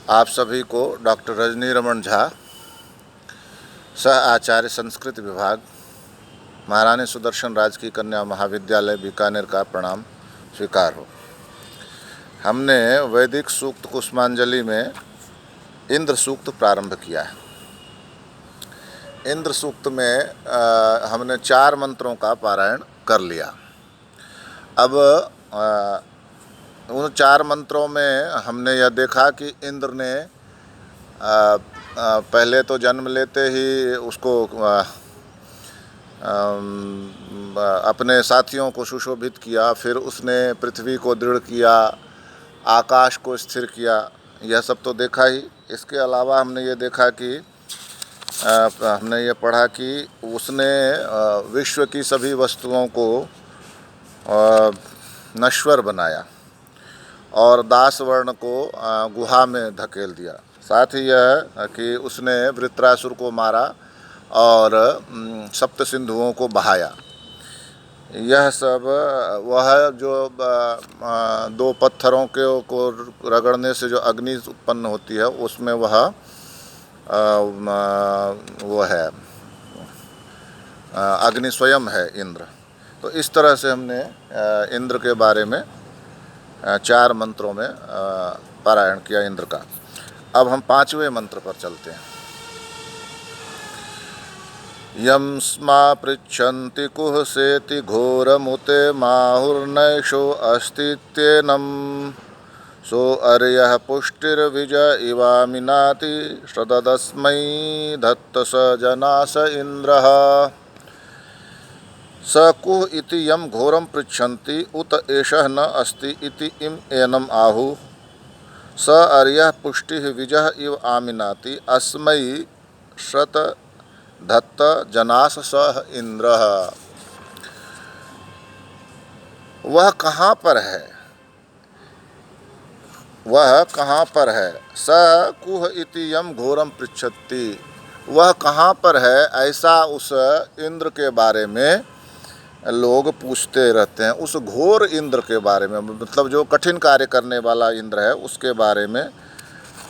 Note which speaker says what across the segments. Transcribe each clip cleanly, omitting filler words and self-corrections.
Speaker 1: आप सभी को डॉक्टर रजनी रमन झा, सह आचार्य संस्कृत विभाग, महारानी सुदर्शन राजकीय कन्या महाविद्यालय बीकानेर का प्रणाम स्वीकार हो। हमने वैदिक सूक्त कुसुमांजलि में इंद्र सूक्त प्रारंभ किया है। इंद्र सूक्त में हमने 4 मंत्रों का पारायण कर लिया। अब उन 4 मंत्रों में हमने यह देखा कि इंद्र ने पहले तो जन्म लेते ही उसको अपने साथियों को सुशोभित किया, फिर उसने पृथ्वी को दृढ़ किया, आकाश को स्थिर किया। यह सब तो देखा ही। इसके अलावा हमने ये देखा कि हमने ये पढ़ा कि उसने विश्व की सभी वस्तुओं को नश्वर बनाया और दास वर्ण को गुहा में धकेल दिया। साथ ही यह कि उसने वृत्रासुर को मारा और सप्त सिंधुओं को बहाया। यह सब वह जो 2 पत्थरों को रगड़ने से जो अग्नि उत्पन्न होती है, उसमें वह वो है अग्नि स्वयं है इंद्र। तो इस तरह से हमने इंद्र के बारे में 4 मंत्रों में पारायण किया इंद्र का। अब हम 5वें मंत्र पर चलते हैं। यं स्मा पृच्छन्ति कुहसेति घोरमुते माहुर्नैषो अस्तित्येनं सो अर्यः पुष्टिर्विज इवामिनाति श्रददस्मै धत्त स जनास इन्द्रः। स कुह इति यं घोरं पृच्छन्ति उत एषः न अस्ति इति इम एनम् आहुः। स अर्यः पुष्टिः विजः इव आमिनाति अस्मै श्रत धत्त जनास स इंद्रः। वह कहाँ पर है? वह कहाँ पर है? स कुह इति यम घोरम पृच्छति। वह कहाँ पर है, ऐसा उस इंद्र के बारे में लोग पूछते रहते हैं। उस घोर इंद्र के बारे में, मतलब जो कठिन कार्य करने वाला इंद्र है, उसके बारे में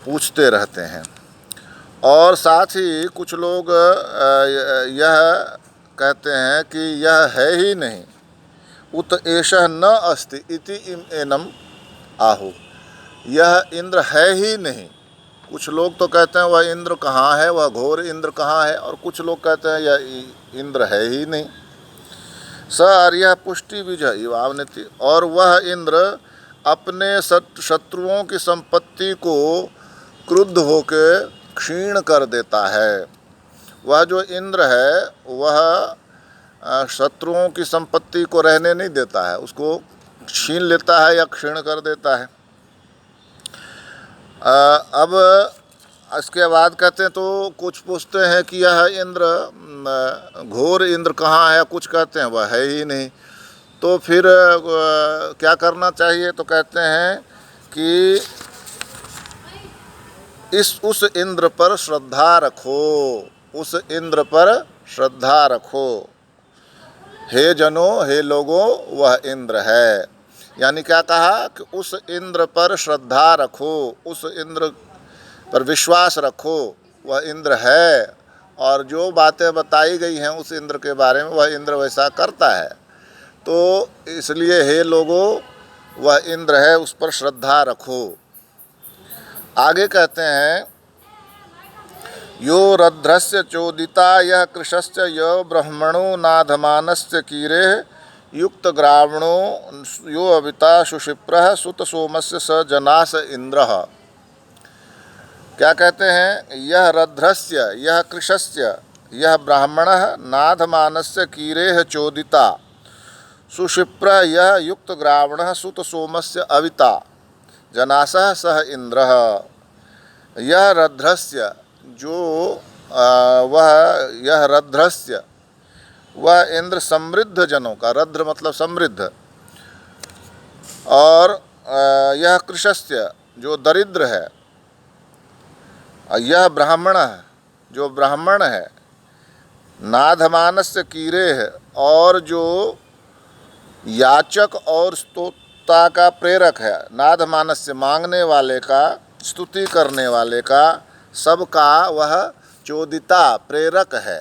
Speaker 1: पूछते रहते हैं। और साथ ही कुछ लोग यह कहते हैं कि यह है ही नहीं। उत एषः न अस्ति इति इम एनम आहु। यह इंद्र है ही नहीं। कुछ लोग तो कहते हैं वह इंद्र कहाँ है, वह घोर इंद्र कहाँ है, और कुछ लोग कहते हैं यह इंद्र है ही नहीं। स आर्य पुष्टि विजय इवावनति। और वह इंद्र अपने शत्रुओं की संपत्ति को क्रुद्ध होकर क्षीण कर देता है। वह जो इंद्र है वह शत्रुओं की संपत्ति को रहने नहीं देता है, उसको छीन लेता है या क्षीण कर देता है। अब इसके बाद कहते हैं, तो कुछ पूछते हैं कि यह इंद्र घोर इंद्र कहाँ है, कुछ कहते हैं वह है ही नहीं। तो फिर क्या करना चाहिए? तो कहते हैं कि उस इंद्र पर श्रद्धा रखो, उस इंद्र पर श्रद्धा रखो। हे जनों, हे लोगों, वह इंद्र है। यानी क्या कहा कि उस इंद्र पर श्रद्धा रखो, उस इंद्र पर विश्वास रखो। वह इंद्र है और जो बातें बताई गई हैं उस इंद्र के बारे में, वह इंद्र वैसा करता है। तो इसलिए हे लोगों, वह इंद्र है, उस पर श्रद्धा रखो। आगे कहते हैं, यो रध्रस्य चोदिता यह कृशश्च यो ब्रह्मणो नाधमानस्य कीरे युक्त ग्रावणो यो अविता सुशिप्रः सुत सोमस्य स जनास इंद्रः। क्या कहते हैं? यह रध्रस्य यह कृशस्य यह ब्राह्मणः नाधमानस्य कीरेः चोदिता सुशिप्रः यह युक्त ग्रावणः सुत सोमस्य अविता जनासः सह इंद्रः। यह रध्रस्य जो यह रध्रस्य वह इंद्र समृद्ध जनों का, रध्र मतलब समृद्ध, और यह कृशस्य जो दरिद्र है, यह ब्राह्मण जो ब्राह्मण है, नाधमानस्य कीरे है, और जो याचक और स्तोता का प्रेरक है। नाधमानस्य मांगने वाले का स्तुति करने वाले का, सबका वह चोदिता प्रेरक है।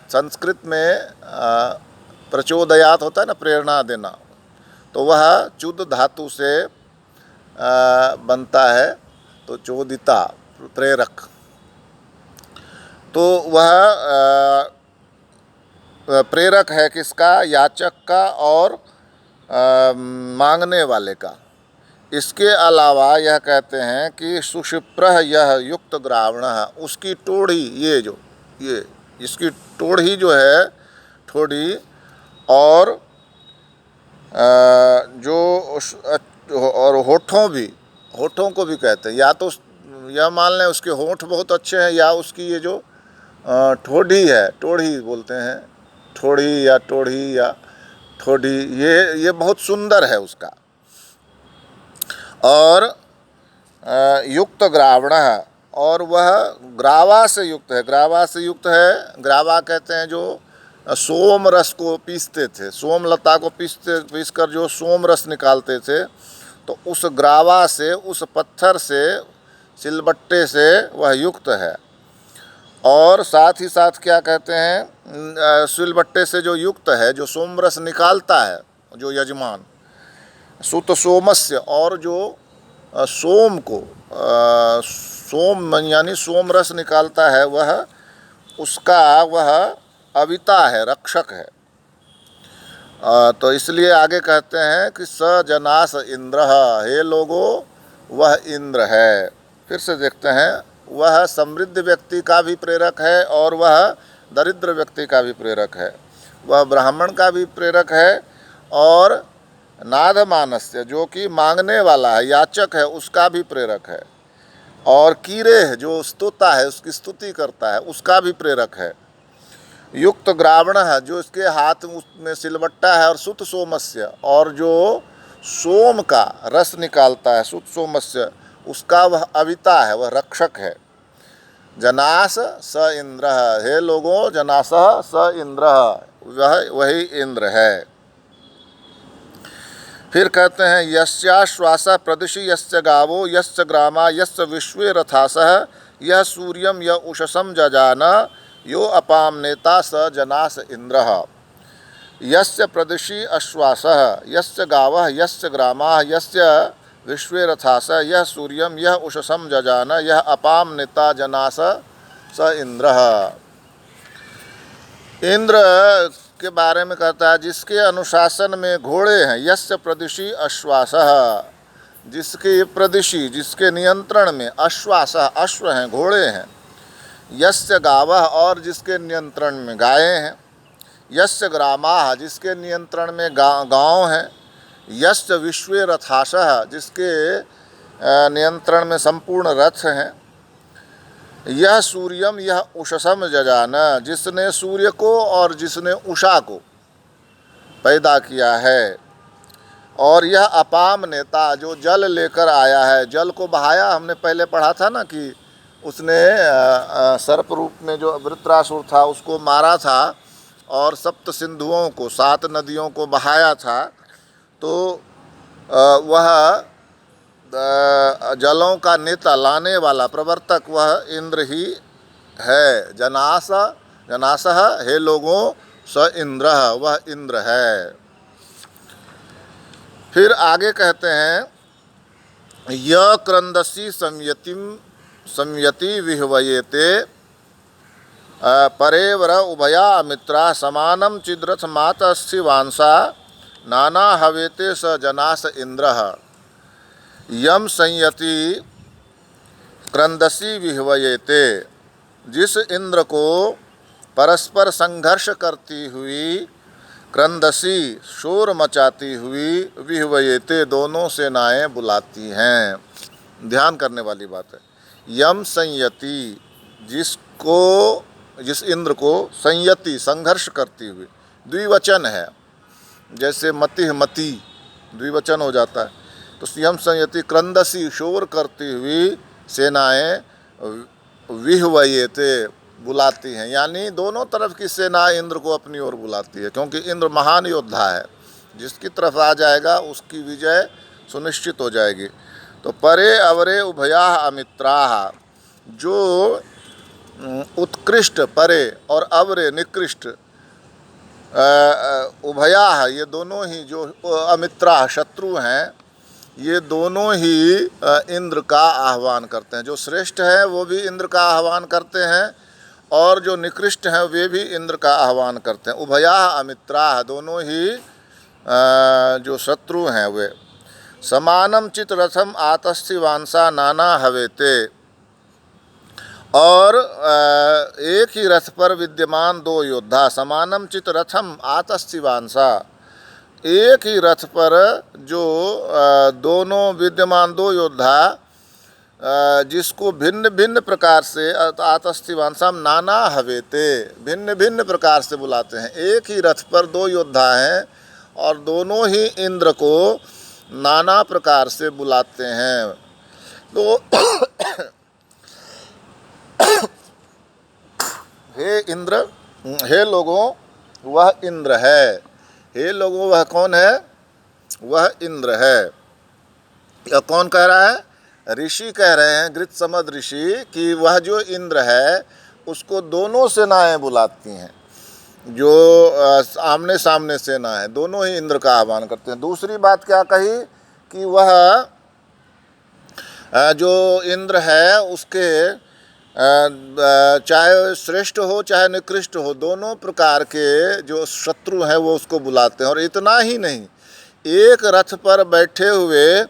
Speaker 1: संस्कृत में प्रचोदयात होता है ना, प्रेरणा देना, तो वह चुद धातु से बनता है, तो चोदिता प्रेरक। तो वह प्रेरक है किसका? याचक का और मांगने वाले का। इसके अलावा यह कहते हैं कि सुषिप्रः यह युक्त ग्रावणः, उसकी टोढ़ी, ये इसकी टोढ़ी जो है, ठोड़ी, और और होठों को भी कहते हैं। या तो यह मान लें उसके होंठ बहुत अच्छे हैं, या उसकी ये जो ठोड़ी है, टोढ़ी बोलते हैं, ठोड़ी या टोढ़ी या ठोड़ी, ये बहुत सुंदर है उसका। और युक्त ग्रावणः, और वह ग्रावा से युक्त है। ग्रावा से युक्त है, ग्रावा कहते हैं जो सोम रस को पीसते थे, सोम लता को पीसकर जो सोम रस निकालते थे, तो उस ग्रावा से, उस पत्थर से, सिलबट्टे से वह युक्त है। और साथ ही साथ क्या कहते हैं, सिलबट्टे से जो युक्त है, जो सोम रस निकालता है, जो यजमान, सुत सोमस्य, और जो सोम को सोम यानी सोम रस निकालता है, वह उसका वह अविता है, रक्षक है। तो इसलिए आगे कहते हैं कि स जनास इंद्र, हे लोगो वह इंद्र है। फिर से देखते हैं, वह समृद्ध व्यक्ति का भी प्रेरक है और वह दरिद्र व्यक्ति का भी प्रेरक है, वह ब्राह्मण का भी प्रेरक है, और नादमानस्य जो कि मांगने वाला है, याचक है, उसका भी प्रेरक है, और कीरे जो स्तोता है, उसकी स्तुति करता है, उसका भी प्रेरक है। युक्त ग्रावण है, जो इसके हाथ में सिलबट्टा है, और सुत सोमस्य, और जो सोम का रस निकालता है, सुत सोमस्य, उसका वह अविता है, वह रक्षक है। जनास स इंद्र, हे लोगों, जनासः स इंद्र, वही इंद्र है। फिर कहते हैं, यस्याश्वासः प्रदिशि यस्य गावो यस्य ग्रामा यस्य विश्वे रथासः यह सूर्यम य उषसम जजान यो अपाम नेता स जनास इंद्रः। यस्य प्रदिशि अश्वासः यस्य गावः यस्य ग्रामाः यस्य विश्वे रथासः यह सूर्यम यह उषसम जजान यह अपाम नेता जनास स इंद्रः। इंद्र के बारे में कहता है, जिसके अनुशासन में घोड़े हैं, यस्य प्रदिशि अश्वासः, जिसके प्रदिशि, जिसके नियंत्रण में, अश्वासः अश्व हैं, घोड़े हैं, यस्य गावः, और जिसके नियंत्रण में गायें हैं, यस्य ग्रामाः, जिसके नियंत्रण में गांव हैं, यस्य विश्वे रथासः, जिसके नियंत्रण में संपूर्ण रथ हैं, यह सूर्यम यह उषसम जजान, जिसने सूर्य को और जिसने उषा को पैदा किया है, और यह अपाम नेता जो जल लेकर आया है, जल को बहाया। हमने पहले पढ़ा था ना कि उसने सर्प रूप में जो वृत्रासुर था उसको मारा था, और सप्त सिंधुओं को, 7 नदियों को बहाया था। तो वह जलों का नेता, लाने वाला, प्रवर्तक, वह इंद्र ही है। जनासः, हे लोगों, स इंद्र, वह इंद्र है। फिर आगे कहते हैं, य क्रंदसी संयति विह्वयेते परेवर उभया मित्रा समानम चिद्रथ मातस्थि वांसा नाना हवेते स जनास इंद्रः। यम संयति क्रंदसी विह्वयेते, जिस इंद्र को परस्पर संघर्ष करती हुई, क्रंदसी शोर मचाती हुई, विह्वयेते दोनों सेनाएं बुलाती हैं। ध्यान करने वाली बात है। यम संयति, जिस इंद्र को, संयति संघर्ष करती हुई, द्विवचन है, जैसे मतिः मति द्विवचन हो जाता है। तो यम संयति क्रंदसी, शोर करती हुई सेनाएं, विह्वयेते बुलाती हैं, यानी दोनों तरफ की सेना इंद्र को अपनी ओर बुलाती है, क्योंकि इंद्र महान योद्धा है, जिसकी तरफ आ जाएगा उसकी विजय सुनिश्चित हो जाएगी। तो परे अवरे उभया अमित्राः, जो उत्कृष्ट परे और अवरे निकृष्ट, उभया ये दोनों ही जो अमित्रा शत्रु हैं, ये दोनों ही इंद्र का आह्वान करते हैं। जो श्रेष्ठ है वो भी इंद्र का आह्वान करते हैं और जो निकृष्ट हैं वे भी इंद्र का आह्वान करते हैं। उभया अमित्रा, दोनों ही जो शत्रु हैं वे। समानम चित रथम आतस्थि वांसा नाना हवेते, और एक ही रथ पर विद्यमान दो योद्धा। समानम चित रथम आतस्थि वांसा, एक ही रथ पर जो दोनों विद्यमान दो योद्धा, जिसको भिन्न भिन्न प्रकार से, आतस्थि वांसाम नाना हवेते, भिन्न भिन्न प्रकार से बुलाते हैं। एक ही रथ पर दो योद्धा हैं और दोनों ही इंद्र को नाना प्रकार से बुलाते हैं। तो हे इंद्र, हे लोगों वह इंद्र है। हे लोगों वह कौन है? वह इंद्र है। यह कौन कह रहा है? ऋषि कह रहे हैं, गृत्समद ऋषि, कि वह जो इंद्र है उसको दोनों सेनाएं बुलाती हैं। जो आमने सामने सेना है, दोनों ही इंद्र का आह्वान करते हैं। दूसरी बात क्या कही कि वह जो इंद्र है उसके चाहे श्रेष्ठ हो चाहे निकृष्ट हो, दोनों प्रकार के जो शत्रु हैं वो उसको बुलाते हैं। और इतना ही नहीं, एक रथ पर बैठे हुए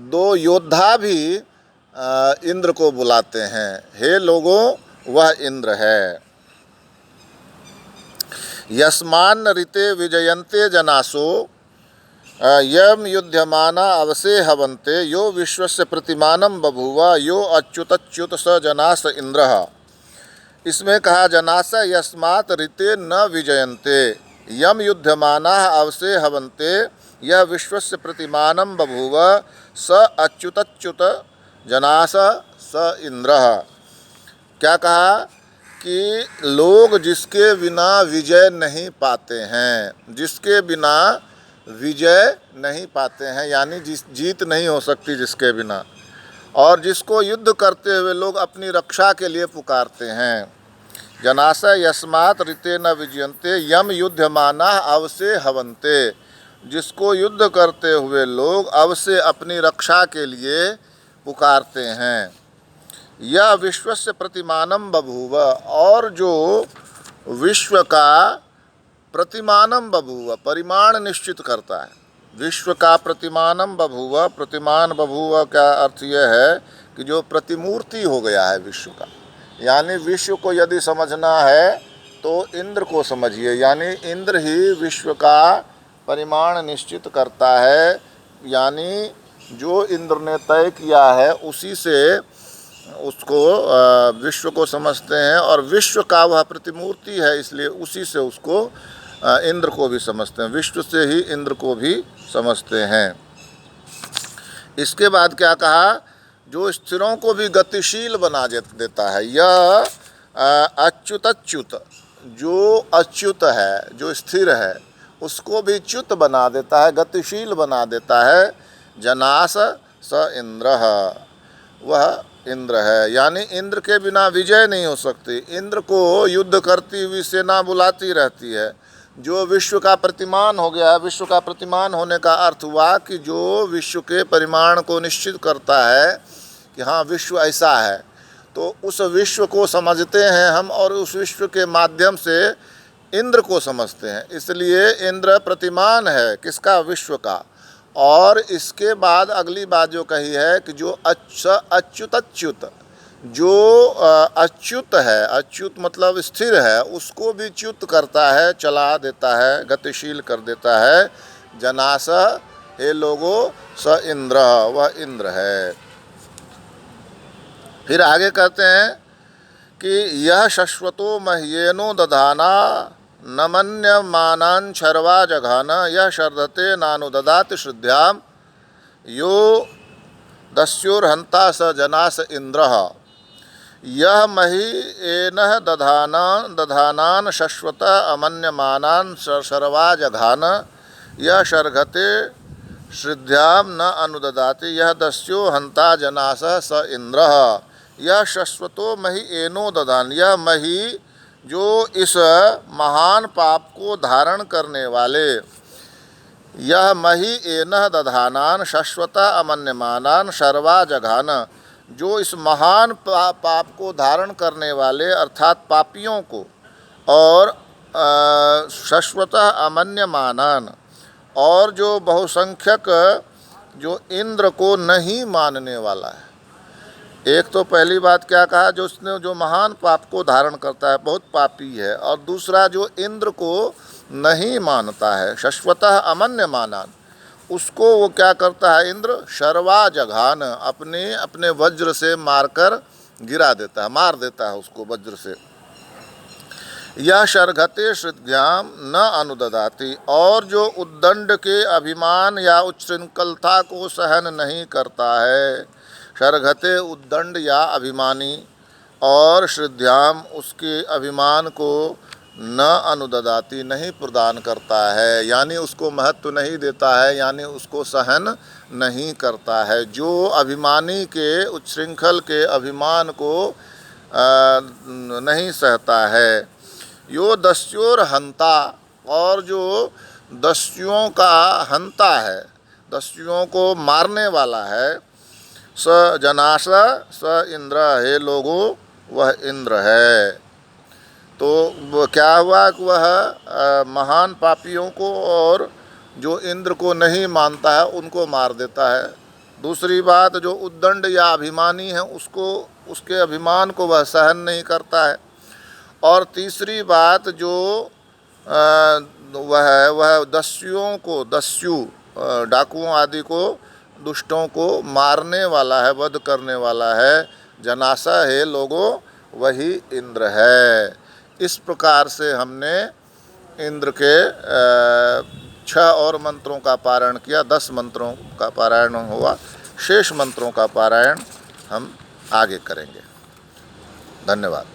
Speaker 1: दो योद्धा भी इंद्र को बुलाते हैं। हे लोगों वह इंद्र है। यस्मान ऋते विजयन्ते जनासो यम युध्यमाना अवसे हवन्ते यो विश्वस्य प्रतिमानं बभूव यो अच्युतच्युत स जनास इंद्रः। इसमें कहा जनास यस्मात् ऋते न विजयन्ते यम युध्यमाना अवसे हवन्ते यह विश्वस्य प्रतिमानं बभूव स अच्युतच्युत जनास स इंद्रः। क्या कहा कि लोग जिसके बिना विजय नहीं पाते हैं, जिसके बिना विजय नहीं पाते हैं, यानी जीत नहीं हो सकती जिसके बिना, और जिसको युद्ध करते हुए लोग अपनी रक्षा के लिए पुकारते हैं। जनास यस्मात् ऋते न विजयन्ते यम युध्यमाना अवसे हवन्ते, जिसको युद्ध करते हुए लोग अवसे अपनी रक्षा के लिए पुकारते हैं। यह विश्वस्य प्रतिमानं बभूव, और जो विश्व का प्रतिमानं बभूव, परिमाण निश्चित करता है। विश्व का प्रतिमानं बभूव, प्रतिमान बभूव का अर्थ यह है कि जो प्रतिमूर्ति हो गया है विश्व का। यानी विश्व को यदि समझना है तो इंद्र को समझिए, यानी इंद्र ही विश्व का परिमाण निश्चित करता है। यानी जो इंद्र ने तय किया है उसी से उसको विश्व को समझते हैं, और विश्व का वह प्रतिमूर्ति है इसलिए उसी से उसको इंद्र को भी समझते हैं। विश्व से ही इंद्र को भी समझते हैं। इसके बाद क्या कहा? जो स्थिरों को भी गतिशील बना देता है। यह अच्युतच्युत, जो अच्युत है, जो स्थिर है, उसको भी च्युत बना देता है, गतिशील बना देता है। जनास स इंद्रः, वह इंद्र है। यानी इंद्र के बिना विजय नहीं हो सकती। इंद्र को युद्ध करती हुई सेना बुलाती रहती है। जो विश्व का प्रतिमान हो गया है, विश्व का प्रतिमान होने का अर्थ हुआ कि जो विश्व के परिमाण को निश्चित करता है कि हाँ विश्व ऐसा है, तो उस विश्व को समझते हैं हम, और उस विश्व के माध्यम से इंद्र को समझते हैं। इसलिए इंद्र प्रतिमान है किसका? विश्व का। और इसके बाद अगली बात जो कही है कि जो अच्युतच्युत, जो अच्युत है, अच्युत मतलब स्थिर है, उसको भी च्युत करता है, चला देता है, गतिशील कर देता है। जनास, हे लोगों, स इंद्र, वह इंद्र है। फिर आगे कहते हैं कि यह शश्वतो मह्येनो दधाना नमन्यमानान् शर्वा जघान यह शर्धते नानुददाति श्रद्धाम यो दस्योर्हंता स जनास इंद्रः। यह मही एनः दधानान् शश्वत अमन्यमानान् शर्वा जघान यह शर्धते श्रद्धाम न अनुददाति यह दस्यो हंता जनासः स इंद्रः यह शश्वतो मही एनो ददान। यह मही जो इस महान पाप को धारण करने वाले, यह मही एनह दधानान शश्वता अमन्यमानान सर्वा जघान, जो इस महान पाप को धारण करने वाले अर्थात पापियों को और शश्वता अमन्यमानान, और जो बहुसंख्यक जो इंद्र को नहीं मानने वाला है। एक तो पहली बात क्या कहा, जो उसने जो महान पाप को धारण करता है, बहुत पापी है, और दूसरा जो इंद्र को नहीं मानता है, शश्वतः अमन्यमानान, उसको वो क्या करता है इंद्र, शर्वा जघान, अपने वज्र से मारकर गिरा देता है, मार देता है उसको वज्र से। यह शर्घते श्रद्धाम न अनुददाति, और जो उद्दंड के अभिमान या उच्छृंखलता को सहन नहीं करता है, शर्घते उद्दंड या अभिमानी, और श्रद्धाम उसके अभिमान को न अनुददाति नहीं प्रदान करता है, यानी उसको महत्व नहीं देता है, यानी उसको सहन नहीं करता है। जो अभिमानी के उच्छृंखल के अभिमान को नहीं सहता है। यो दस्योर हंता, और जो दस्युओं का हंता है, दस्युओं को मारने वाला है, स जनास स इंद्र, हे लोगों वह इंद्र है। तो क्या हुआ कि वह महान पापियों को और जो इंद्र को नहीं मानता है उनको मार देता है। दूसरी बात, जो उद्दंड या अभिमानी है उसको, उसके अभिमान को वह सहन नहीं करता है। और तीसरी बात, जो वह दस्युओं को, दस्यु डाकुओं आदि को, दुष्टों को मारने वाला है, वध करने वाला है। जनासा है लोगों वही इंद्र है। इस प्रकार से हमने इंद्र के 6 और मंत्रों का पारायण किया, 10 मंत्रों का पारायण हुआ। शेष मंत्रों का पारायण हम आगे करेंगे। धन्यवाद।